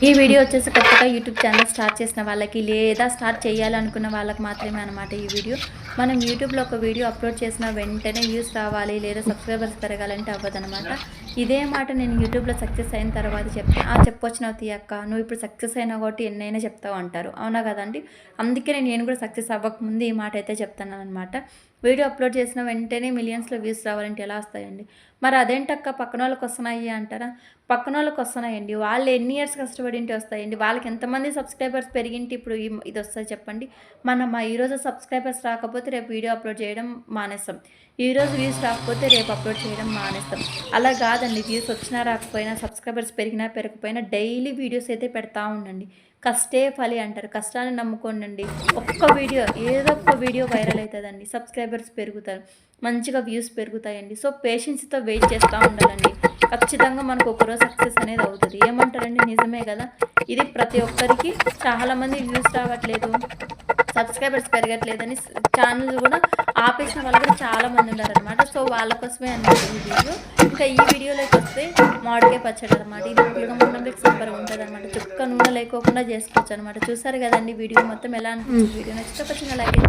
ఈ వీడియో వచ్చేసి కొత్తగా యూట్యూబ్ ఛానల్ స్టార్ట్ చేసిన వాళ్ళకి లేదా స్టార్ట్ చేయాలనుకున్న వాళ్ళకి మాత్రమే అనమాట ఈ వీడియో. మనం యూట్యూబ్లో ఒక వీడియో అప్లోడ్ చేసిన వెంటనే వ్యూస్ రావాలి లేదా సబ్స్క్రైబర్స్ పెరగాలంటే అవ్వదనమాట. ఇదే మాట నేను యూట్యూబ్లో సక్సెస్ అయిన తర్వాత చెప్తే చెప్పొచ్చినావు తీయక్క, నువ్వు ఇప్పుడు సక్సెస్ అయినా కాబట్టి ఎన్నైనా చెప్తావు అంటారు. అవునా కదండి? అందుకే నేను కూడా సక్సెస్ అవ్వకముందు ఈ మాట అయితే చెప్తాను అనమాట. వీడియో అప్లోడ్ చేసిన వెంటనే మిలియన్స్లో వ్యూస్ రావాలంటే ఎలా వస్తాయండి? మరి అదేంటక్క పక్కన వాళ్ళకి వస్తున్నాయి అంటారా? పక్కన వాళ్ళకి వస్తున్నాయండి. వాళ్ళు ఎన్ని ఇయర్స్ కష్టపడింటే వస్తాయండి. వాళ్ళకి ఎంతమంది సబ్స్క్రైబర్స్ పెరిగింటే ఇప్పుడు ఇది వస్తుంది చెప్పండి. మనం ఈరోజు సబ్స్క్రైబర్స్ రాకపోతే రేపు వీడియో అప్లోడ్ చేయడం మానేస్తాం. ఈరోజు వ్యూస్ రాకపోతే రేపు అప్లోడ్ చేయడం మానేస్తాం. అలా కాదండి, వ్యూస్ వచ్చినా రాకపోయినా సబ్స్క్రైబర్స్ పెరిగినా పెరగకపోయినా డైలీ వీడియోస్ అయితే పెడతా ఉండండి. కష్టే ఫలి అంటారు. కష్టాన్ని నమ్ముకోండి. ఒక్క వీడియో ఏదో ఒక్క వీడియో వైరల్ అవుతుందండి. సబ్స్క్రైబర్స్ పెరుగుతారు, మంచిగా వ్యూస్ పెరుగుతాయండి. సో పేషెన్స్తో వెయిట్ చేస్తూ ఉండాలండి. ఖచ్చితంగా మనకు ఒకరోజు సక్సెస్ అనేది అవుతుంది. ఏమంటారండి? నిజమే కదా. ఇది ప్రతి ఒక్కరికి చాలామంది వ్యూస్ రావట్లేదు, సబ్స్క్రైబర్స్ పెరగట్లేదని ఛానల్స్ కూడా ఆపేసిన వాళ్ళు కూడా చాలామంది ఉన్నారనమాట. సో వాళ్ళ కోసమే అన్నమాట ఈ వీడియో. ఇంకా ఈ వీడియోలోకి వస్తే మామిడికాయ పచ్చడి అనమాట. ఇది పులగముండకి సూపర్గా ఉంటుంది అనమాట. చుక్క నూనె లేకోకుండా చేసుకోవచ్చు అనమాట. చూసారు కదండి వీడియో మొత్తం ఎలా అనిపించింది? వీడియో నచ్చితే ఒక చిన్న లైక్